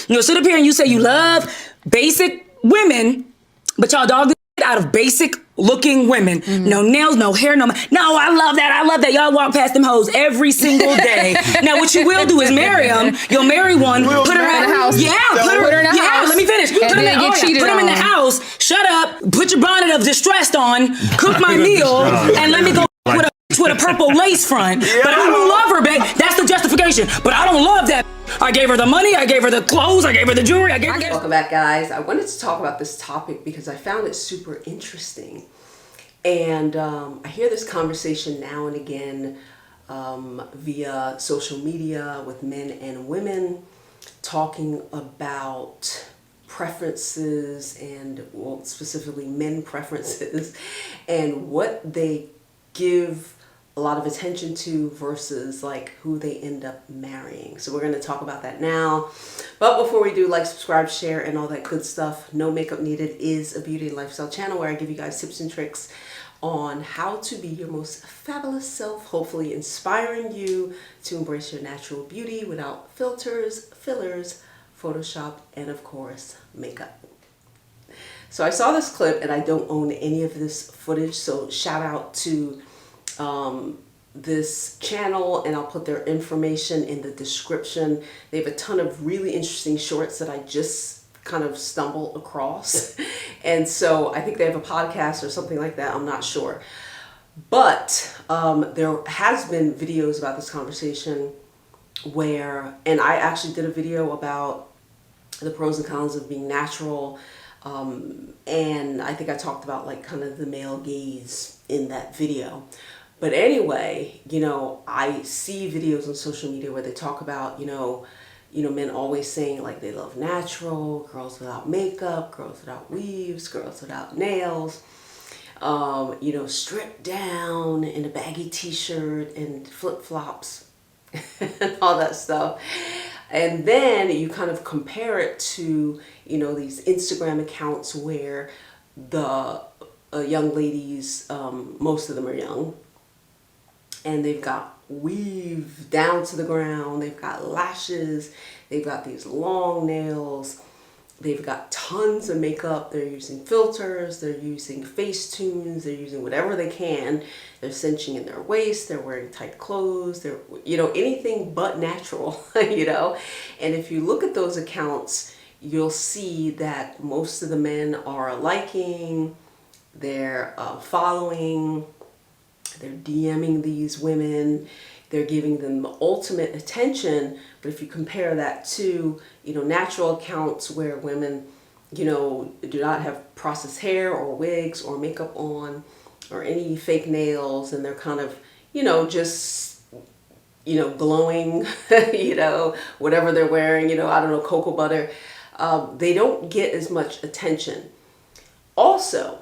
You'll sit up here and you say you love basic women, but y'all dog the shit out of basic looking women. No nails, no hair, no. No, I love that. I love that. Y'all walk past them hoes every single day. Now, what you will do is marry them. You'll marry one, put her in the house. Yeah, put her in the house. Let me finish. Put them in the house. Shut up. Put your bonnet of distressed on. Cook my meal, and let me go with a purple lace front. But I don't love her, babe. That's the justification. But I don't love that. I gave her the money, I gave her the clothes, I gave her the jewelry, Welcome back, guys. I wanted to talk about this topic because I found it super interesting. And I hear this conversation now and again via social media with men and women talking about preferences and, well, specifically men preferences and what they give a lot of attention to versus like who they end up marrying. So we're going to talk about that now. But before we do, like, subscribe, share, and all that good stuff. No Makeup Needed is a beauty and lifestyle channel where I give you guys tips and tricks on how to be your most fabulous self, hopefully inspiring you to embrace your natural beauty without filters, fillers, Photoshop, and of course, makeup. So I saw this clip and I don't own any of this footage, so shout out to this channel, and I'll put their information in the description. They have a ton of really interesting shorts that I just kind of stumbled across. And so I think they have a podcast or something like that. I'm not sure. But there has been videos about this conversation where, and I actually did a video about the pros and cons of being natural. And I think I talked about like kind of the male gaze in that video. But anyway, you know, I see videos on social media where they talk about, you know, men always saying like they love natural, girls without makeup, girls without weaves, girls without nails, you know, stripped down in a baggy t-shirt and flip-flops and all that stuff. And then you kind of compare it to, you know, these Instagram accounts where the young ladies, most of them are young, and they've got weave down to the ground, they've got lashes, they've got these long nails, they've got tons of makeup, they're using filters, they're using face tunes, they're using whatever they can, they're cinching in their waist, they're wearing tight clothes, they're, you know, anything but natural, you know. And if you look at those accounts, you'll see that most of the men are liking, they're following, they're DMing these women, they're giving them the ultimate attention. But if you compare that to, you know, natural accounts where women, you know, do not have processed hair or wigs or makeup on or any fake nails, and they're kind of, you know, just, you know, glowing, you know, whatever they're wearing, you know, I don't know, cocoa butter, they don't get as much attention. Also,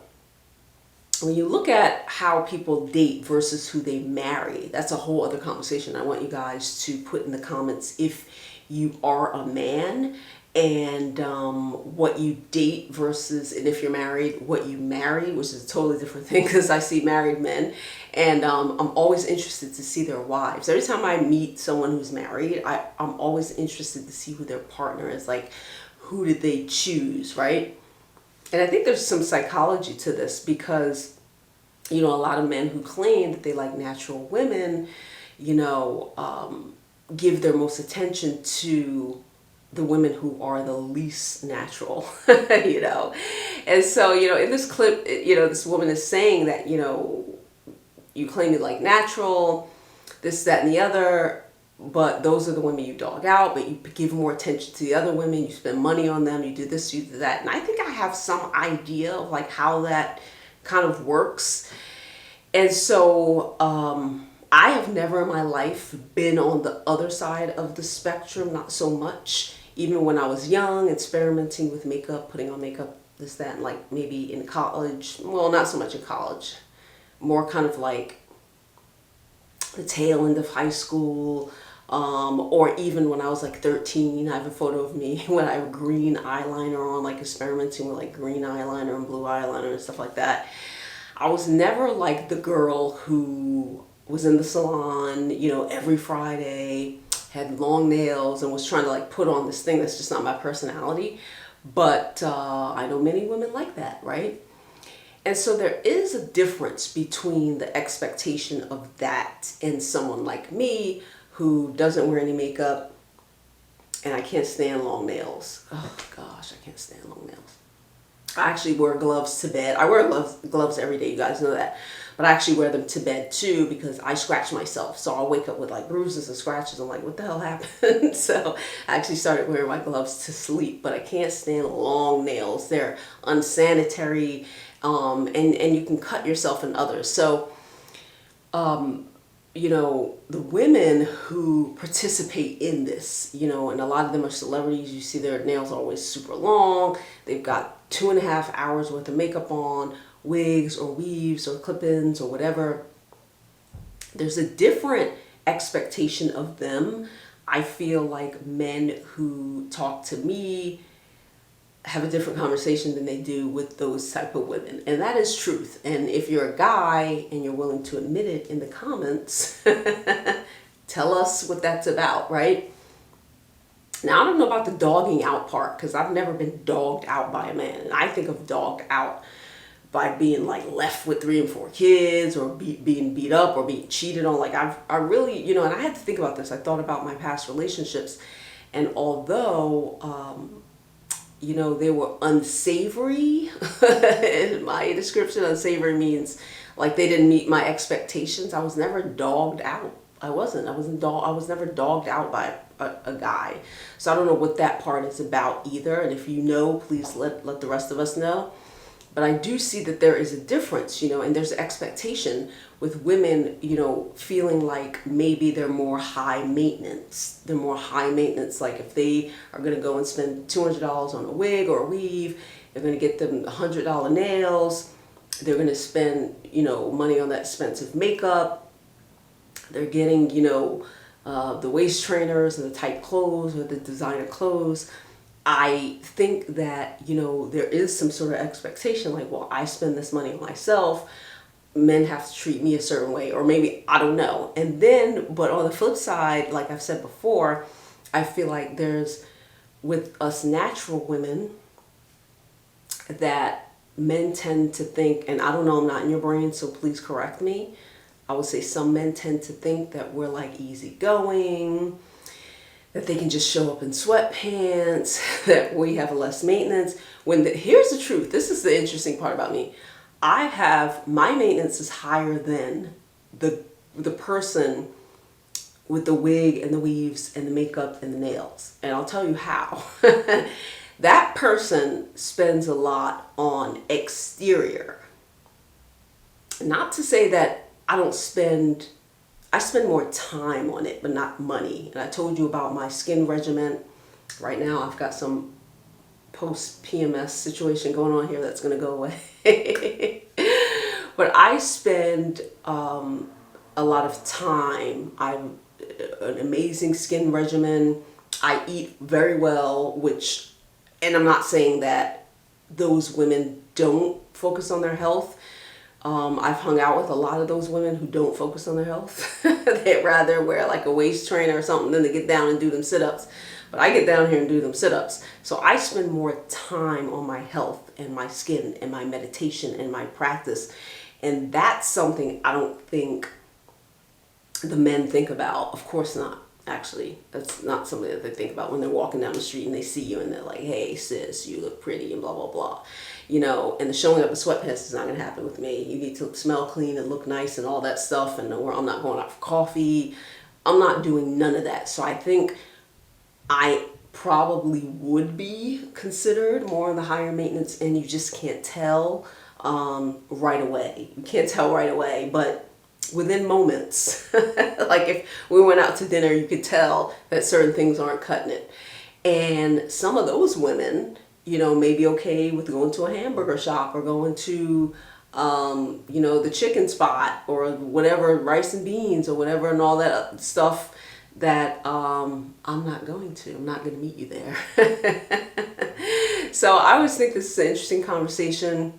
when you look at how people date versus who they marry, that's a whole other conversation. I want you guys to put in the comments if you are a man and what you date versus, and if you're married, what you marry, which is a totally different thing because I see married men and I'm always interested to see their wives. Every time I meet someone who's married, I'm always interested to see who their partner is, like who did they choose, right? And I think there's some psychology to this because, you know, a lot of men who claim that they like natural women, you know, give their most attention to the women who are the least natural, you know. And so, you know, in this clip, you know, this woman is saying that, you know, you claim you like natural, this, that, and the other, but those are the women you dog out, but you give more attention to the other women, you spend money on them, you do this, you do that. And I think I have some idea of like how that kind of works. And so I have never in my life been on the other side of the spectrum, not so much. Even when I was young, experimenting with makeup, putting on makeup, this, that, and like maybe in college, well, not so much in college, more kind of like the tail end of high school, or even when I was like 13, I have a photo of me when I have green eyeliner on, like experimenting with like green eyeliner and blue eyeliner and stuff like that. I was never like the girl who was in the salon, you know, every Friday, had long nails and was trying to like put on this thing that's just not my personality. But I know many women like that, right? And so there is a difference between the expectation of that and someone like me who doesn't wear any makeup, and I can't stand long nails. Oh gosh, I can't stand long nails. I actually wear gloves to bed. I wear gloves every day, you guys know that. But I actually wear them to bed too because I scratch myself. So I'll wake up with like bruises and scratches. I'm like, what the hell happened? So I actually started wearing my gloves to sleep. But I can't stand long nails. They're unsanitary, and you can cut yourself and others. So, you know, the women who participate in this, you know, and a lot of them are celebrities. You see their nails are always super long. They've got 2.5 hours worth of makeup on, wigs or weaves or clip-ins or whatever. There's a different expectation of them. I feel like men who talk to me have a different conversation than they do with those type of women. And that is truth. And if you're a guy and you're willing to admit it in the comments, tell us what that's about, right? Now, I don't know about the dogging out part because I've never been dogged out by a man. And I think of dogged out by being like left with 3 and 4 kids or being beat up or being cheated on. Like I really, you know, and I had to think about this. I thought about my past relationships. And although, you know, they were unsavory. In my description, unsavory means like they didn't meet my expectations. I was never dogged out. I was never dogged out by a guy. So I don't know what that part is about either. And if you know, please let the rest of us know. But I do see that there is a difference, you know, and there's an expectation with women, you know, feeling like maybe they're more high maintenance. They're more high maintenance. Like if they are going to go and spend $200 on a wig or a weave, they're going to get them $100 nails. They're going to spend, you know, money on that expensive makeup. They're getting, you know, the waist trainers and the tight clothes or the designer clothes. I think that, you know, there is some sort of expectation like, well, I spend this money on myself. Men have to treat me a certain way, or maybe, I don't know. And then, but on the flip side, like I've said before, I feel like there's, with us natural women, that men tend to think, and I don't know, I'm not in your brain, so please correct me. I would say some men tend to think that we're like easygoing, that they can just show up in sweatpants, that we have less maintenance. Here's the truth. This is the interesting part about me. My maintenance is higher than the person with the wig and the weaves and the makeup and the nails. And I'll tell you how. That person spends a lot on exterior. Not to say that I spend more time on it, but not money. And I told you about my skin regimen. Right now, I've got some post-PMS situation going on here that's going to go away. But I spend a lot of time. I'm an amazing skin regimen. I eat very well, and I'm not saying that those women don't focus on their health. I've hung out with a lot of those women who don't focus on their health. They'd rather wear like a waist trainer or something than to get down and do them sit-ups. But I get down here and do them sit-ups. So I spend more time on my health and my skin and my meditation and my practice. And that's something I don't think the men think about. Of course not. Actually, that's not something that they think about when they're walking down the street and they see you and they're like, hey, sis, you look pretty and blah, blah, blah. You know, and the showing up in sweatpants is not going to happen with me. You need to smell clean and look nice and all that stuff. And I'm not going out for coffee. I'm not doing none of that. So I think I probably would be considered more on the higher maintenance, and you just can't tell right away. You can't tell right away, but within moments, like if we went out to dinner, you could tell that certain things aren't cutting it. And some of those women, you know, may be okay with going to a hamburger shop or going to, you know, the chicken spot or whatever, rice and beans or whatever, and all that stuff that I'm not going to. I'm not going to meet you there. So I always think this is an interesting conversation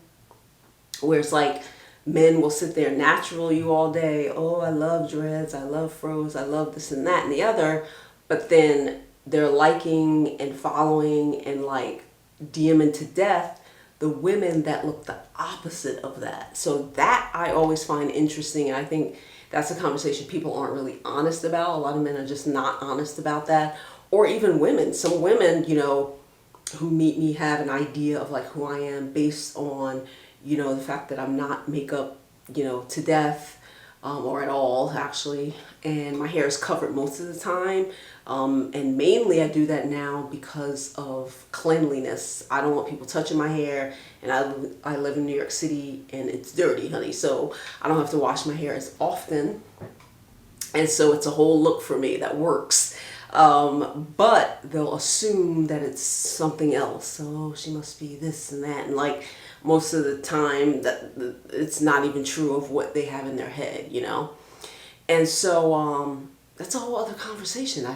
where it's like, men will sit there natural you all day. Oh, I love dreads. I love froze. I love this and that and the other. but then they're liking and following and like DMing to death the women that look the opposite of that. So that I always find interesting, and I think that's a conversation people aren't really honest about. A lot of men are just not honest about that. Or even women. Some women, you know, who meet me have an idea of like who I am based on, you know, the fact that I'm not makeup, you know, to death, or at all actually, and my hair is covered most of the time, and mainly I do that now because of cleanliness. I don't want people touching my hair, and I live in New York City and it's dirty, honey, so I don't have to wash my hair as often, and so it's a whole look for me that works. But they'll assume that it's something else. Oh, she must be this and that. And like most of the time that it's not even true of what they have in their head, you know? And so, that's a whole other conversation. I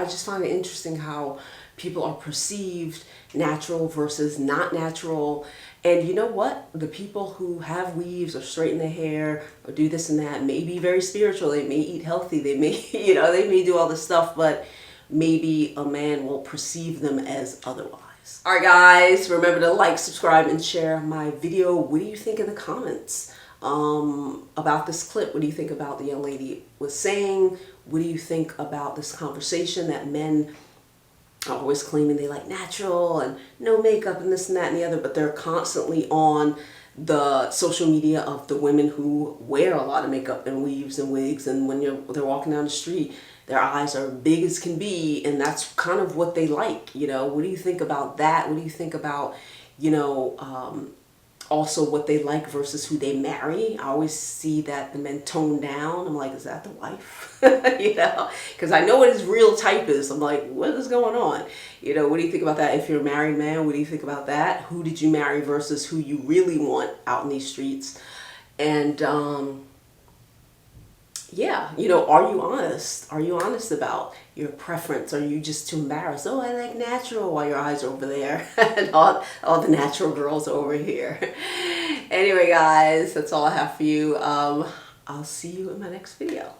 just find it interesting how people are perceived natural versus not natural. And you know what? The people who have weaves or straighten their hair or do this and that may be very spiritual. They may eat healthy. They may, you know, they may do all this stuff, but maybe a man will perceive them as otherwise. All right, guys, remember to like, subscribe, and share my video. What do you think in the comments about this clip? What do you think about the young lady was saying? What do you think about this conversation that men are always claiming they like natural and no makeup and this and that and the other, but they're constantly on the social media of the women who wear a lot of makeup and weaves and wigs, and when they're walking down the street, their eyes are big as can be, and that's kind of what they like, you know? What do you think about that? What do you think about, you know, also what they like versus who they marry? I always see that the men tone down. I'm like, is that the wife? You know, because I know what his real type is. I'm like, what is going on? You know, what do you think about that? If you're a married man, what do you think about that? Who did you marry versus who you really want out in these streets? And yeah, you know, are you honest? Are you honest about your preference? Are you just too embarrassed? Oh, I like natural, while your eyes are over there and all the natural girls are over here. Anyway, guys, that's all I have for you. I'll see you in my next video.